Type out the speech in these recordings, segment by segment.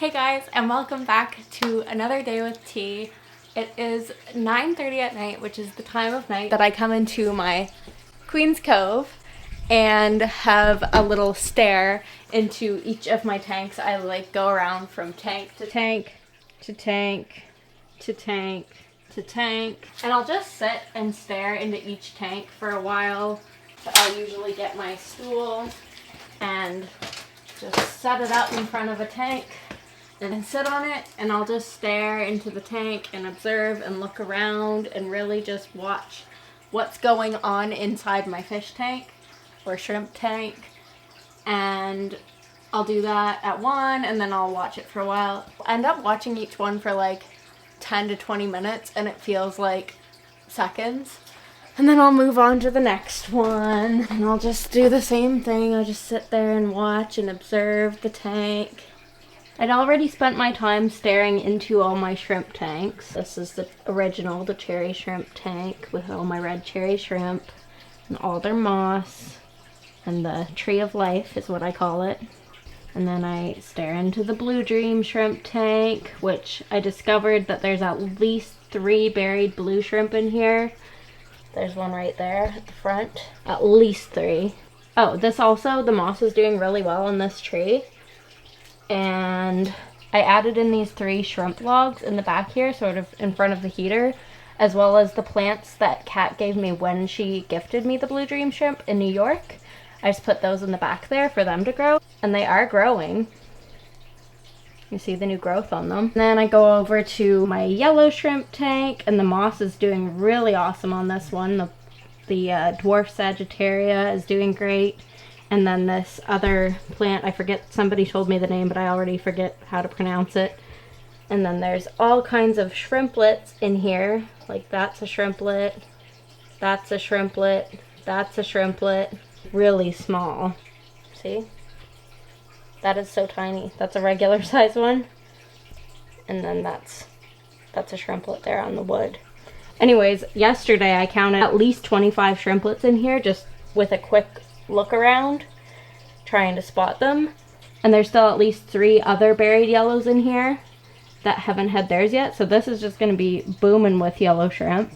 Hey guys, and welcome back to another day with tea. It is 9:30 at night, which is the time of night that I come into my Queen's Cove and have a little stare into each of my tanks. I like go around from tank to tank to tank to tank to tank, and I'll just sit and stare into each tank for a while. I'll usually get my stool and just set it up in front of a tank and sit on it, and I'll just stare into the tank and observe and look around and really just watch what's going on inside my fish tank or shrimp tank. And I'll do that at one, and then I'll watch it for a while. I end up watching each one for like 10 to 20 minutes, and it feels like seconds. And then I'll move on to the next one, and I'll just do the same thing. I'll just sit there and watch and observe the tank. I'd already spent my time staring into all my shrimp tanks. This is the original, the cherry shrimp tank with all my red cherry shrimp and all their moss. And the tree of life is what I call it. And then I stare into the blue dream shrimp tank, which I discovered that there's at least 3 buried blue shrimp in here. There's one right there at the front. At least 3. Oh, this also, the moss is doing really well on this tree. And I added in these 3 shrimp logs in the back here, sort of in front of the heater, as well as the plants that Kat gave me when she gifted me the Blue Dream shrimp in New York. I just put those in the back there for them to grow, and they are growing. You see the new growth on them. And then I go over to my yellow shrimp tank, and the moss is doing really awesome on this one. The dwarf Sagittaria is doing great. And then this other plant, I forget, somebody told me the name, but I already forget how to pronounce it. And then there's all kinds of shrimplets in here. Like that's a shrimplet, that's a shrimplet, that's a shrimplet. Really small. See? That is so tiny. That's a regular size one. And then that's a shrimplet there on the wood. Anyways, yesterday I counted at least 25 shrimplets in here just with a quick look around, trying to spot them. And there's still at least 3 other buried yellows in here that haven't had theirs yet. So this is just going to be booming with yellow shrimp.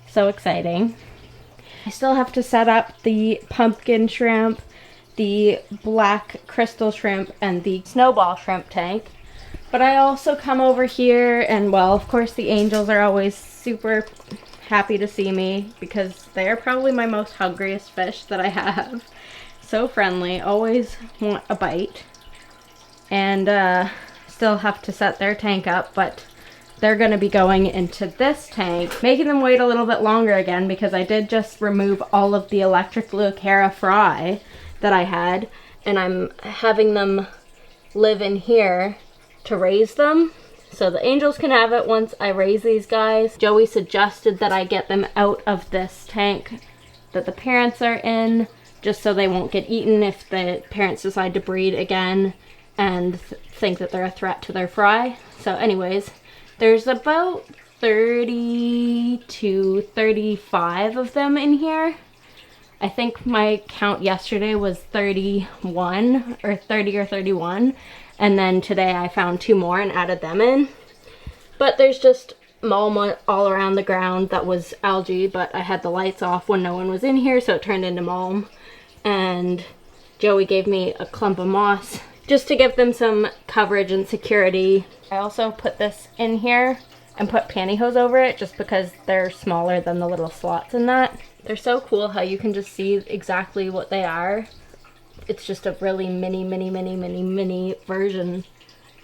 So exciting. I still have to set up the pumpkin shrimp, the black crystal shrimp, and the snowball shrimp tank. But I also come over here, and well, of course the angels are always super happy to see me because they're probably my most hungriest fish that I have. So friendly, always want a bite. And still have to set their tank up, but they're going to be going into this tank, making them wait a little bit longer again because I did just remove all of the electric Leucaria fry that I had, and I'm having them live in here to raise them. So the angels can have it once I raise these guys. Joey suggested that I get them out of this tank that the parents are in, just so they won't get eaten if the parents decide to breed again and think that they're a threat to their fry. So anyways, there's about 30 to 35 of them in here. I think my count yesterday was 31 or 30 or 31. And then today I found 2 more and added them in. But there's just mulm all around the ground that was algae, but I had the lights off when no one was in here, so it turned into mulm. And Joey gave me a clump of moss just to give them some coverage and security. I also put this in here and put pantyhose over it just because they're smaller than the little slots in that. They're so cool how you can just see exactly what they are. It's just a really mini version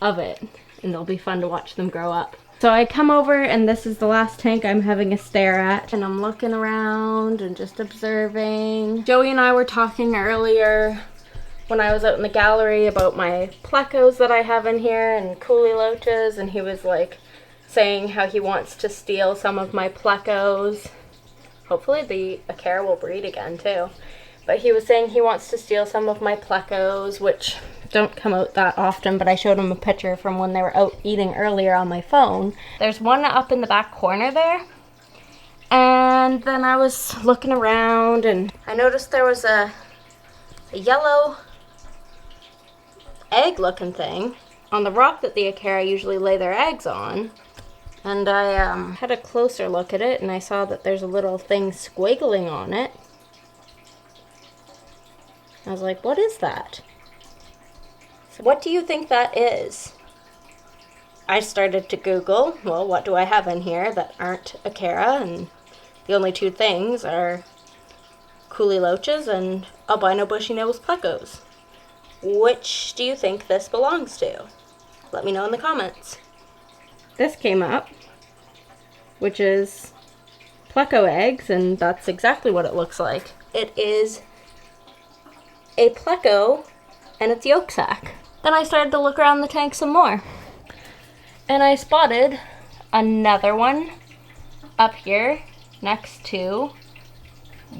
of it, and it'll be fun to watch them grow up. So I come over, and this is the last tank I'm having a stare at, and I'm looking around and just observing. Joey and I were talking earlier when I was out in the gallery about my plecos that I have in here and coolie loaches, and he was like saying how he wants to steal some of my plecos. Hopefully the Acara will breed again too. But he was saying he wants to steal some of my plecos, which don't come out that often, but I showed him a picture from when they were out eating earlier on my phone. There's one up in the back corner there. And then I was looking around, and I noticed there was a yellow egg looking thing on the rock that the Akara usually lay their eggs on. And I had a closer look at it, and I saw that there's a little thing squiggling on it. I was like, what is that? So what do you think that is? I started to Google, well, what do I have in here that aren't Akara? And the only two things are Kuliloches and albino bushy-nosed plecos. Which do you think this belongs to? Let me know in the comments. This came up, which is pleco eggs, and that's exactly what it looks like. It is a pleco and its yolk sac. Then I started to look around the tank some more, and I spotted another one up here next to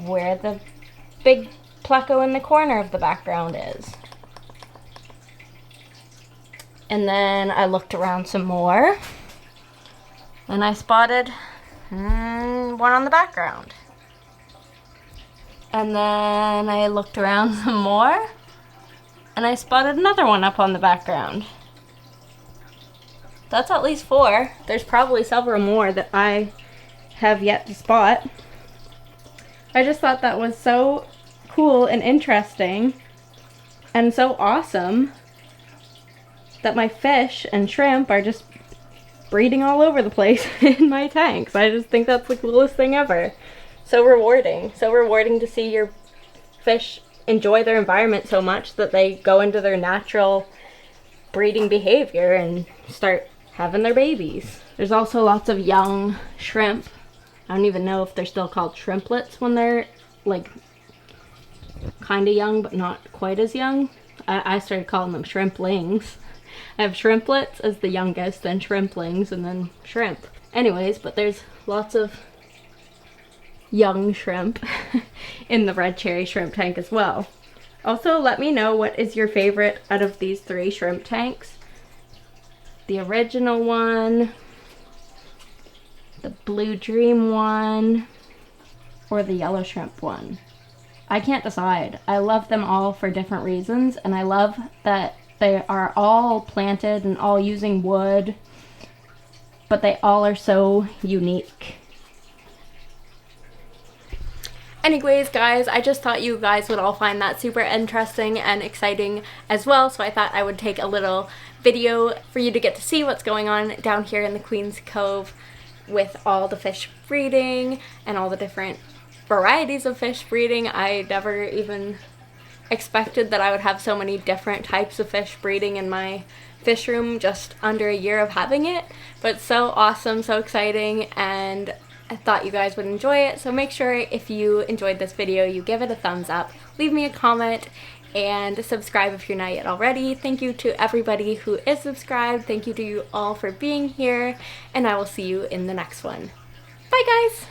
where the big pleco in the corner of the background is. And then I looked around some more, and I spotted one on the background. And then I looked around some more, and I spotted another one up on the background. That's at least 4. There's probably several more that I have yet to spot. I just thought that was so cool and interesting and so awesome that my fish and shrimp are just breeding all over the place in my tanks. I just think that's the coolest thing ever. So rewarding. So rewarding to see your fish enjoy their environment so much that they go into their natural breeding behavior and start having their babies. There's also lots of young shrimp. I don't even know if they're still called shrimplets when they're like kind of young but not quite as young. I started calling them shrimplings. I have shrimplets as the youngest, then shrimplings, and then shrimp. Anyways, but there's lots of young shrimp in the red cherry shrimp tank as well. Also, let me know what is your favorite out of these 3 shrimp tanks. The original one, the Blue Dream one, or the yellow shrimp one. I can't decide. I love them all for different reasons, and I love that they are all planted and all using wood, but they all are so unique. Anyways, guys, I just thought you guys would all find that super interesting and exciting as well, so I thought I would take a little video for you to get to see what's going on down here in the Queen's Cove with all the fish breeding and all the different varieties of fish breeding. I never even expected that I would have so many different types of fish breeding in my fish room just under a year of having it, but so awesome, so exciting, and I thought you guys would enjoy it. So make sure if you enjoyed this video, you give it a thumbs up, leave me a comment, and subscribe if you're not yet already. Thank you to everybody who is subscribed. Thank you to you all for being here, and I will see you in the next one. Bye, guys!